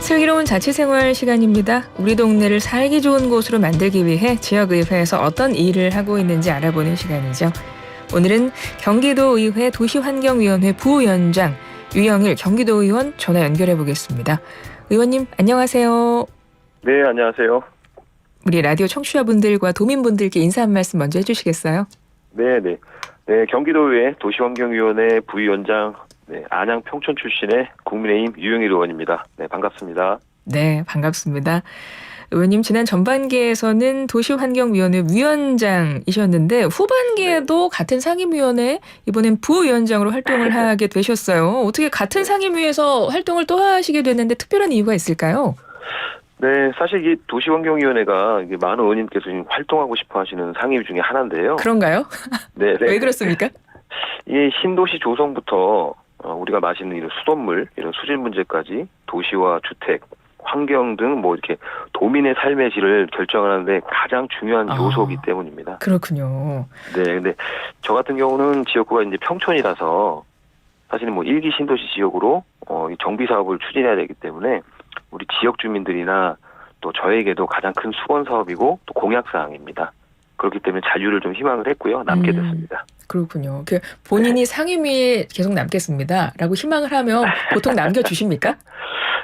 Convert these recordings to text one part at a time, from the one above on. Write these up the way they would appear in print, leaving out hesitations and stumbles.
슬기로운 자취생활 시간입니다. 우리 동네를 살기 좋은 곳으로 만들기 위해 지역의회에서 어떤 일을 하고 있는지 알아보는 시간이죠. 오늘은 경기도의회 도시환경위원회 부위원장 유영일 경기도의원 전화 연결해 보겠습니다. 의원님 안녕하세요. 네, 안녕하세요. 우리 라디오 청취자분들과 도민분들께 인사 한 말씀 먼저 해주시겠어요? 네, 경기도의회 도시환경위원회 부위원장, 안양 평촌 출신의 국민의힘 유영일 의원입니다. 네, 반갑습니다. 네, 반갑습니다. 의원님 지난 전반기에서는 도시환경위원회 위원장이셨는데 후반기에도 같은 상임위원회 이번엔 부위원장으로 활동을 하게 되셨어요. 어떻게 같은 상임위에서 활동을 또 하시게 됐는데 특별한 이유가 있을까요? 네, 사실 이 도시환경위원회가 많은 의원님께서 활동하고 싶어 하시는 상임위 중에 하나인데요. 그런가요? 네. 왜 그렇습니까? 이 신도시 조성부터 우리가 마시는 이런 수돗물, 이런 수질 문제까지 도시와 주택, 환경 등 이렇게 도민의 삶의 질을 결정하는데 가장 중요한 요소이기 때문입니다. 그렇군요. 네, 근데 저 같은 경우는 지역구가 이제 평촌이라서 사실은 1기 신도시 지역으로 이 정비 사업을 추진해야 되기 때문에 우리 지역 주민들이나 또 저에게도 가장 큰 수건 사업이고 또 공약 사항입니다. 그렇기 때문에 잔류를 좀 희망을 했고요. 남게 됐습니다. 그렇군요. 본인이 상임위에 계속 남겠습니다라고 희망을 하면 보통 남겨주십니까?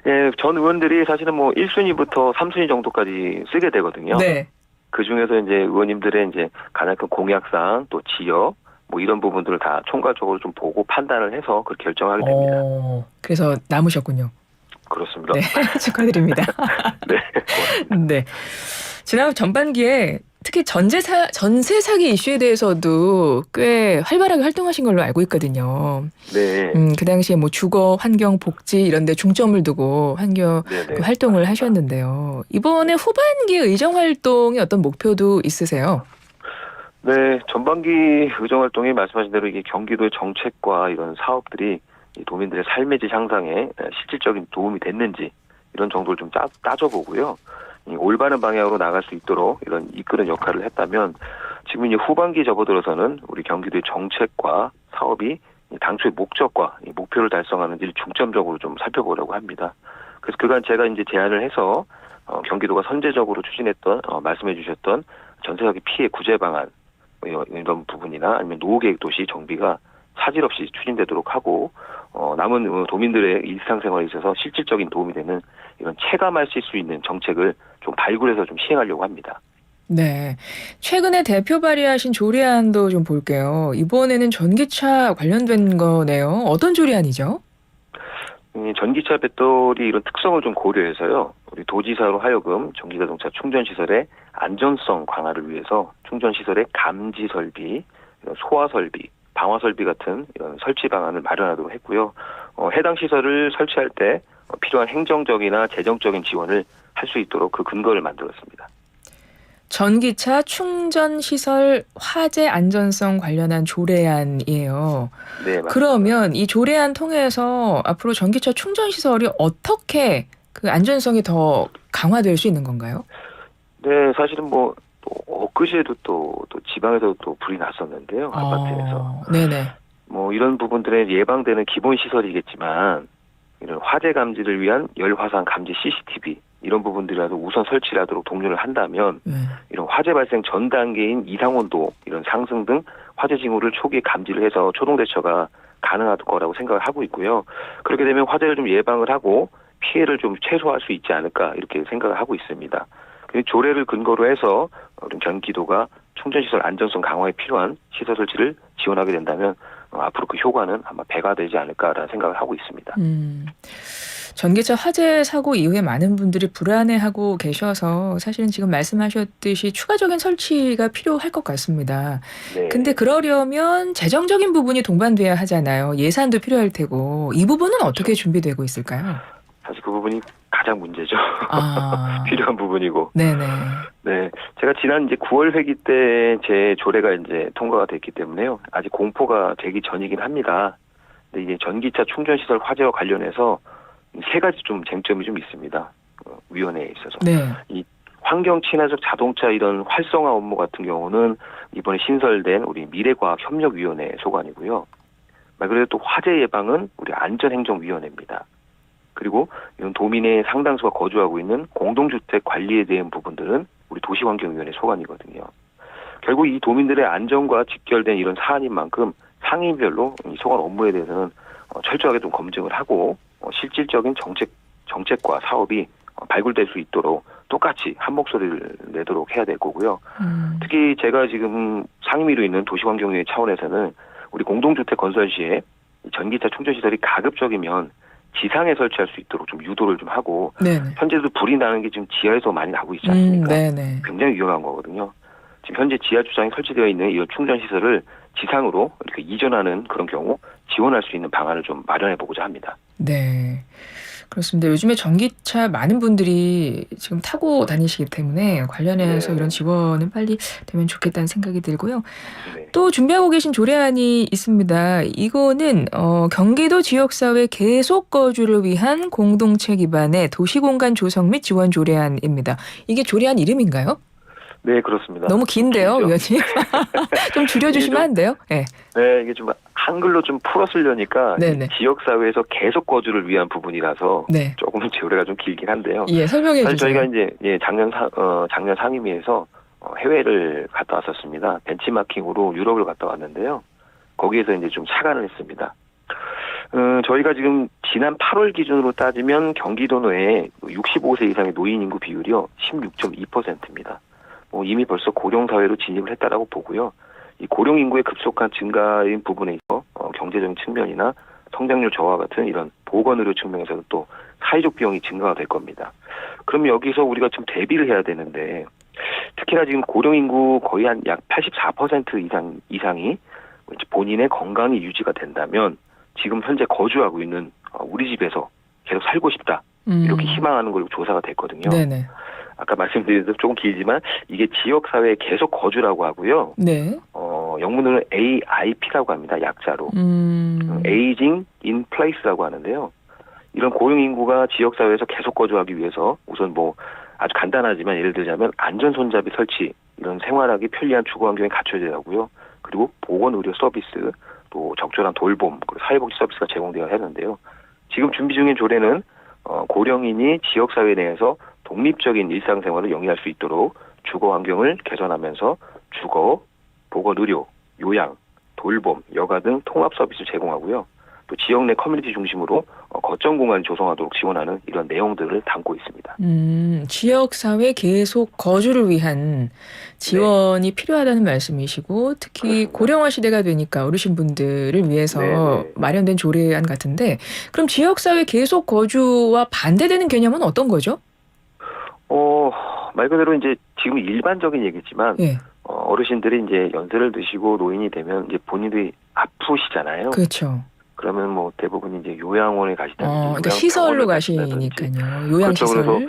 예, 전 의원들이 사실은 1순위부터 3순위 정도까지 쓰게 되거든요. 네. 그 중에서 이제 의원님들의 이제 가장 큰 공약사항 또 지역 이런 부분들을 다 총괄적으로 좀 보고 판단을 해서 그렇게 결정하게 됩니다. 그래서 남으셨군요. 그렇습니다. 네, 축하드립니다. 네, 고맙습니다. 네. 지난 전반기에 특히 전세 사기 이슈에 대해서도 꽤 활발하게 활동하신 걸로 알고 있거든요. 네. 그 당시에 주거, 환경, 복지 이런 데 중점을 두고 그 활동을 하셨는데요. 이번에 후반기 의정 활동에 어떤 목표도 있으세요? 네, 전반기 의정 활동이 말씀하신 대로 이게 경기도의 정책과 이런 사업들이 이 도민들의 삶의 질 향상에 실질적인 도움이 됐는지 이런 정도를 좀 따져보고요. 이 올바른 방향으로 나갈 수 있도록 이런 이끄는 역할을 했다면 지금 이제 후반기 접어들어서는 우리 경기도의 정책과 사업이 당초의 목적과 이 목표를 달성하는지를 중점적으로 좀 살펴보려고 합니다. 그래서 그간 제가 이제 제안을 해서 경기도가 선제적으로 추진했던 말씀해 주셨던 전세사기 피해 구제 방안 이런 부분이나 아니면 노후계획 도시 정비가 차질 없이 추진되도록 하고 남은 도민들의 일상생활에 있어서 실질적인 도움이 되는 이런 체감할 수 있는 정책을 좀 발굴해서 좀 시행하려고 합니다. 네. 최근에 대표 발의하신 조례안도 좀 볼게요. 이번에는 전기차 관련된 거네요. 어떤 조례안이죠? 전기차 배터리 이런 특성을 좀 고려해서요. 우리 도지사로 하여금 전기자동차 충전시설의 안전성 강화를 위해서 충전시설의 감지 설비, 소화 설비, 방화 설비 같은 이런 설치 방안을 마련하도록 했고요. 해당 시설을 설치할 때 필요한 행정적이나 재정적인 지원을 할 수 있도록 그 근거를 만들었습니다. 전기차 충전 시설 화재 안전성 관련한 조례안이에요. 네, 맞습니다. 그러면 이 조례안 통해서 앞으로 전기차 충전 시설이 어떻게 그 안전성이 더 강화될 수 있는 건가요? 네, 사실은 또 엊그제도 또 지방에서 또 불이 났었는데요. 아파트에서. 네네. 이런 부분들에 예방되는 기본 시설이겠지만 이런 화재 감지를 위한 열 화상 감지 CCTV 이런 부분들이라도 우선 설치를 하도록 독려를 한다면 이런 화재 발생 전 단계인 이상온도 이런 상승 등 화재 징후를 초기에 감지를 해서 초동 대처가 가능할 거라고 생각을 하고 있고요. 그렇게 되면 화재를 좀 예방을 하고 피해를 좀 최소화할 수 있지 않을까 이렇게 생각을 하고 있습니다. 조례를 근거로 해서 우리 경기도가 충전시설 안전성 강화에 필요한 시설 설치를 지원하게 된다면 앞으로 그 효과는 아마 배가 되지 않을까라는 생각을 하고 있습니다. 전기차 화재 사고 이후에 많은 분들이 불안해하고 계셔서 사실은 지금 말씀하셨듯이 추가적인 설치가 필요할 것 같습니다. 네. 근데 그러려면 재정적인 부분이 동반돼야 하잖아요. 예산도 필요할 테고 이 부분은 어떻게 준비되고 있을까요? 사실 그 부분이 가장 문제죠. 필요한 부분이고. 네네. 네, 제가 지난 이제 9월 회기 때 제 조례가 이제 통과가 됐기 때문에요. 아직 공포가 되기 전이긴 합니다. 근데 이게 전기차 충전 시설 화재와 관련해서 세 가지 좀 쟁점이 좀 있습니다. 위원회에 있어서. 네. 이 환경 친화적 자동차 이런 활성화 업무 같은 경우는 이번에 신설된 우리 미래과학협력위원회 소관이고요. 그리고 또 화재 예방은 우리 안전행정위원회입니다. 그리고 이런 도민의 상당수가 거주하고 있는 공동주택 관리에 대한 부분들은 우리 도시환경위원회 소관이거든요. 결국 이 도민들의 안전과 직결된 이런 사안인 만큼 상임별로 이 소관 업무에 대해서는 철저하게 좀 검증을 하고 실질적인 정책과 사업이 발굴될 수 있도록 똑같이 한 목소리를 내도록 해야 될 거고요. 특히 제가 지금 상임위로 있는 도시환경위원회 차원에서는 우리 공동주택 건설 시에 전기차 충전시설이 가급적이면 지상에 설치할 수 있도록 좀 유도를 좀 하고 네네. 현재도 불이 나는 게 지금 지하에서 많이 나고 있지 않습니까? 네네. 굉장히 위험한 거거든요. 지금 현재 지하 주차장에 설치되어 있는 이 충전시설을 지상으로 이렇게 이전하는 그런 경우 지원할 수 있는 방안을 좀 마련해 보고자 합니다. 네. 그렇습니다. 요즘에 전기차 많은 분들이 지금 타고 다니시기 때문에 관련해서 네. 이런 지원은 빨리 되면 좋겠다는 생각이 들고요. 네. 또 준비하고 계신 조례안이 있습니다. 이거는 경기도 지역사회 계속 거주를 위한 공동체 기반의 도시공간 조성 및 지원 조례안입니다. 이게 조례안 이름인가요? 네, 그렇습니다. 너무 긴데요, 길죠? 위원님. 좀 줄여주시면 안 돼요? 네. 네, 이게 좀 한글로 좀 풀어 쓰려니까 네네. 지역사회에서 계속 거주를 위한 부분이라서 네. 조금 조례가 좀 길긴 한데요. 예, 설명해 사실 주세요. 저희가 이제 작년 상임위에서 해외를 갔다 왔었습니다. 벤치마킹으로 유럽을 갔다 왔는데요. 거기에서 이제 좀 착안을 했습니다. 저희가 지금 지난 8월 기준으로 따지면 경기도 내에 65세 이상의 노인 인구 비율이요 16.2%입니다. 이미 벌써 고령 사회로 진입을 했다라고 보고요. 이 고령 인구의 급속한 증가인 부분에 있어 경제적인 측면이나 성장률 저하 같은 이런 보건의료 측면에서도 또 사회적 비용이 증가가 될 겁니다. 그럼 여기서 우리가 좀 대비를 해야 되는데 특히나 지금 고령 인구 거의 한 약 84% 이상이 본인의 건강이 유지가 된다면 지금 현재 거주하고 있는 우리 집에서 계속 살고 싶다 이렇게 희망하는 걸로 조사가 됐거든요. 네네. 아까 말씀드린 대로 조금 길지만 이게 지역사회에 계속 거주라고 하고요. 네. 영문으로는 AIP라고 합니다. 약자로. Aging in Place라고 하는데요. 이런 고령 인구가 지역사회에서 계속 거주하기 위해서 우선 아주 간단하지만 예를 들자면 안전손잡이 설치, 이런 생활하기 편리한 주거 환경이 갖춰져야 하고요. 그리고 보건의료 서비스, 또 적절한 돌봄, 그리고 사회복지 서비스가 제공되어야 하는데요. 지금 준비 중인 조례는 고령인이 지역사회 내에서 독립적인 일상생활을 영위할 수 있도록 주거 환경을 개선하면서 주거, 보건의료, 요양, 돌봄, 여가 등 통합 서비스를 제공하고요. 또 지역 내 커뮤니티 중심으로 거점 공간을 조성하도록 지원하는 이런 내용들을 담고 있습니다. 지역사회 계속 거주를 위한 지원이 필요하다는 말씀이시고 특히 그렇습니다. 고령화 시대가 되니까 어르신분들을 위해서 네네. 마련된 조례안 같은데 그럼 지역사회 계속 거주와 반대되는 개념은 어떤 거죠? 말 그대로 이제 지금 일반적인 얘기지만 예. 어르신들이 이제 연세를 드시고 노인이 되면 이제 본인들이 아프시잖아요. 그렇죠. 그러면 대부분 이제 요양원에 가시다든지, 그러니까 시설로 가시니까요. 요양시설. 그렇죠. 그래서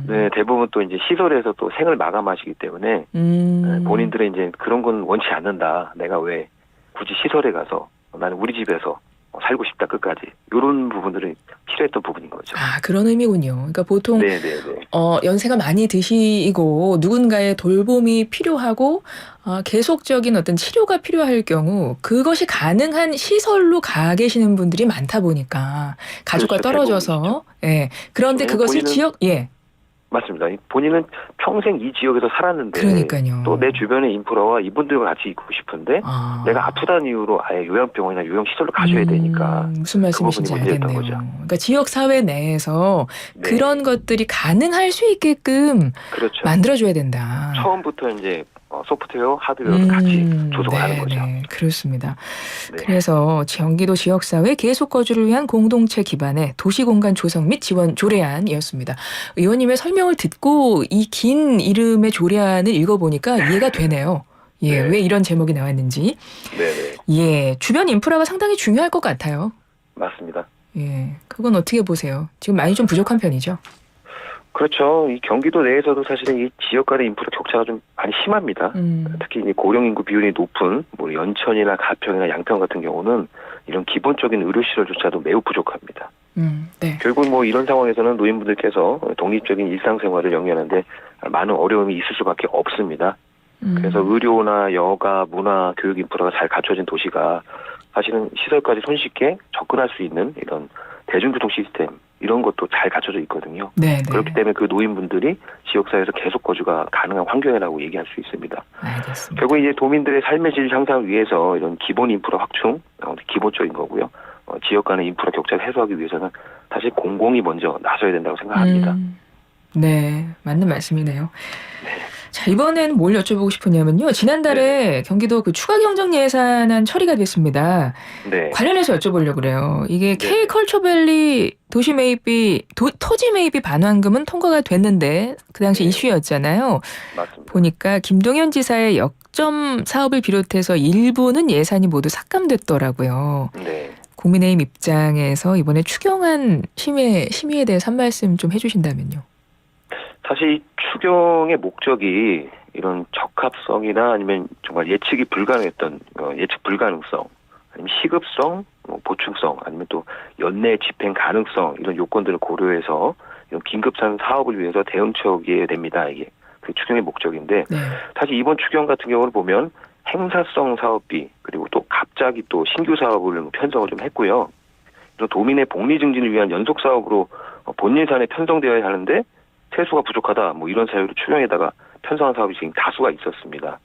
네, 대부분 또 이제 시설에서 또 생을 마감하시기 때문에 본인들은 이제 그런 건 원치 않는다. 내가 왜 굳이 시설에 가서 나는 우리 집에서 살고 싶다 끝까지 이런 부분들은 필요했던 부분인 거죠. 그런 의미군요. 그러니까 보통 네네네. 연세가 많이 드시고 누군가의 돌봄이 필요하고 계속적인 어떤 치료가 필요할 경우 그것이 가능한 시설로 가 계시는 분들이 많다 보니까 가족과 그렇죠, 떨어져서 예. 그런데 그것을 맞습니다. 본인은 평생 이 지역에서 살았는데 그러니까요. 또 내 주변의 인프라와 이분들과 같이 있고 싶은데 내가 아프다는 이유로 아예 요양병원이나 요양시설로 가셔야 되니까 무슨 말씀이신지 알겠네요. 그러니까 지역사회 내에서 네. 그런 것들이 가능할 수 있게끔 그렇죠. 만들어줘야 된다. 처음부터 이제 소프트웨어, 하드웨어를 같이 조성하는 거죠. 네, 그렇습니다. 네. 그래서 경기도 지역사회 계속 거주를 위한 공동체 기반의 도시공간 조성 및 지원 조례안이었습니다. 의원님의 설명을 듣고 이 긴 이름의 조례안을 읽어보니까 이해가 되네요. 예, 네. 왜 이런 제목이 나왔는지. 네네. 예, 주변 인프라가 상당히 중요할 것 같아요. 맞습니다. 예, 그건 어떻게 보세요? 지금 많이 좀 부족한 편이죠? 그렇죠. 이 경기도 내에서도 사실은 이 지역 간의 인프라 격차가 좀 많이 심합니다. 특히 이제 고령 인구 비율이 높은 연천이나 가평이나 양평 같은 경우는 이런 기본적인 의료시설조차도 매우 부족합니다. 네. 결국 이런 상황에서는 노인분들께서 독립적인 일상생활을 영위하는데 많은 어려움이 있을 수밖에 없습니다. 그래서 의료나 여가, 문화, 교육 인프라가 잘 갖춰진 도시가 사실은 시설까지 손쉽게 접근할 수 있는 이런 대중교통 시스템 이런 것도 잘 갖춰져 있거든요. 네, 네. 그렇기 때문에 그 노인분들이 지역사회에서 계속 거주가 가능한 환경이라고 얘기할 수 있습니다. 알겠습니다. 결국 이제 도민들의 삶의 질 향상을 위해서 이런 기본 인프라 확충, 기본적인 거고요. 지역 간의 인프라 격차를 해소하기 위해서는 사실 공공이 먼저 나서야 된다고 생각합니다. 네, 맞는 말씀이네요. 네. 자, 이번엔 뭘 여쭤보고 싶으냐면요. 지난달에 경기도 그 추가 경정 예산안 처리가 됐습니다. 네. 관련해서 여쭤보려고 그래요. 이게 네. K컬처밸리 도시 매입비, 토지 매입비 반환금은 통과가 됐는데 그 당시 네. 이슈였잖아요. 맞습니다. 보니까 김동연 지사의 역점 사업을 비롯해서 일부는 예산이 모두 삭감됐더라고요. 네. 국민의힘 입장에서 이번에 추경안 심의에 대해서 한 말씀 좀 해주신다면요. 사실 이 추경의 목적이 이런 적합성이나 아니면 정말 예측이 불가능했던 예측 불가능성, 아니면 시급성, 보충성, 아니면 또 연내 집행 가능성 이런 요건들을 고려해서 이런 긴급한 사업을 위해서 대응처기해야 됩니다. 이게 그 추경의 목적인데 네. 사실 이번 추경 같은 경우를 보면 행사성 사업비 그리고 또 갑자기 또 신규 사업을 편성을 좀 했고요. 이런 도민의 복리 증진을 위한 연속 사업으로 본 예산에 편성되어야 하는데 세수가 부족하다 이런 사유로 추경에다가 편성한 사업이 지금 다수가 있었습니다.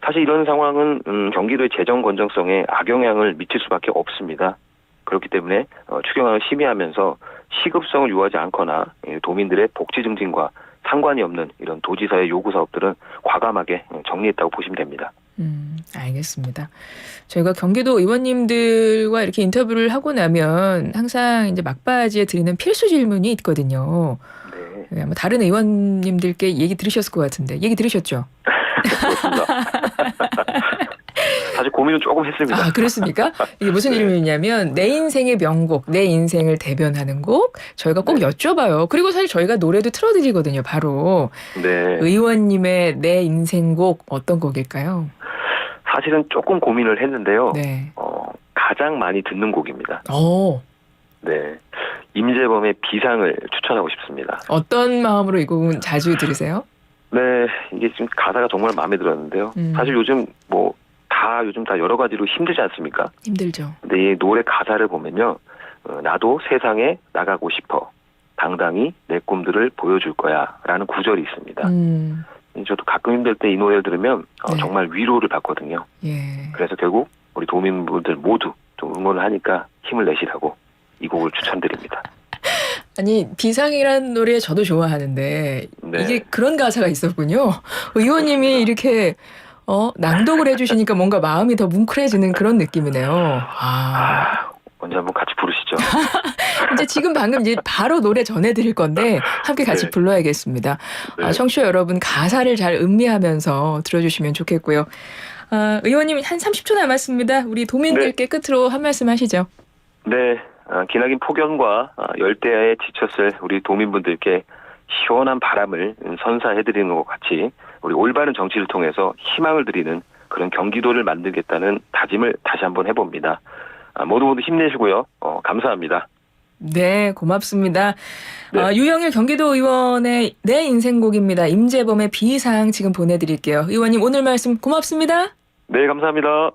사실 이런 상황은 경기도의 재정 건전성에 악영향을 미칠 수밖에 없습니다. 그렇기 때문에 추경안을 심의하면서 시급성을 요하지 않거나 도민들의 복지 증진과 상관이 없는 이런 도지사의 요구 사업들은 과감하게 정리했다고 보시면 됩니다. 알겠습니다. 저희가 경기도 의원님들과 이렇게 인터뷰를 하고 나면 항상 이제 막바지에 드리는 필수 질문이 있거든요. 네. 아마 다른 의원님들께 얘기 들으셨을 것 같은데 얘기 들으셨죠? 그렇습니다. 사실 고민은 조금 했습니다. 아, 그렇습니까? 이게 무슨 질문이냐면 내 인생의 명곡, 내 인생을 대변하는 곡 저희가 꼭 여쭤봐요. 그리고 사실 저희가 노래도 틀어드리거든요. 바로 네. 의원님의 내 인생곡 어떤 곡일까요? 사실은 조금 고민을 했는데요. 네. 가장 많이 듣는 곡입니다. 오, 네. 임재범의 비상을 추천하고 싶습니다. 어떤 마음으로 이 곡은 자주 들으세요? 네, 이게 지금 가사가 정말 마음에 들었는데요. 사실 요즘 다 여러 가지로 힘들지 않습니까? 힘들죠. 근데 이 노래 가사를 보면요. 나도 세상에 나가고 싶어. 당당히 내 꿈들을 보여줄 거야. 라는 구절이 있습니다. 저도 가끔 힘들 때 이 노래를 들으면 네. 정말 위로를 받거든요. 예. 그래서 결국 우리 도민분들 모두 좀 응원을 하니까 힘을 내시라고 이 곡을 추천드립니다. 아니 비상이라는 노래 저도 좋아하는데 네. 이게 그런 가사가 있었군요. 의원님이 이렇게 낭독을 해주시니까 뭔가 마음이 더 뭉클해지는 그런 느낌이네요. 언제 한번 같이 부르시죠. 이제 지금 방금 이제 바로 노래 전해드릴 건데 함께 같이 네. 불러야겠습니다. 네. 청취자 여러분 가사를 잘 음미하면서 들어주시면 좋겠고요. 의원님 한 30초 남았습니다. 우리 도민들께 끝으로 한 말씀 하시죠. 네. 기나긴 폭염과 열대야에 지쳤을 우리 도민분들께 시원한 바람을 선사해드리는 것과 같이 우리 올바른 정치를 통해서 희망을 드리는 그런 경기도를 만들겠다는 다짐을 다시 한번 해봅니다. 모두 힘내시고요. 감사합니다. 네, 고맙습니다. 네. 유영일 경기도 의원의 내 인생곡입니다. 임재범의 비상 지금 보내드릴게요. 의원님 오늘 말씀 고맙습니다. 네, 감사합니다.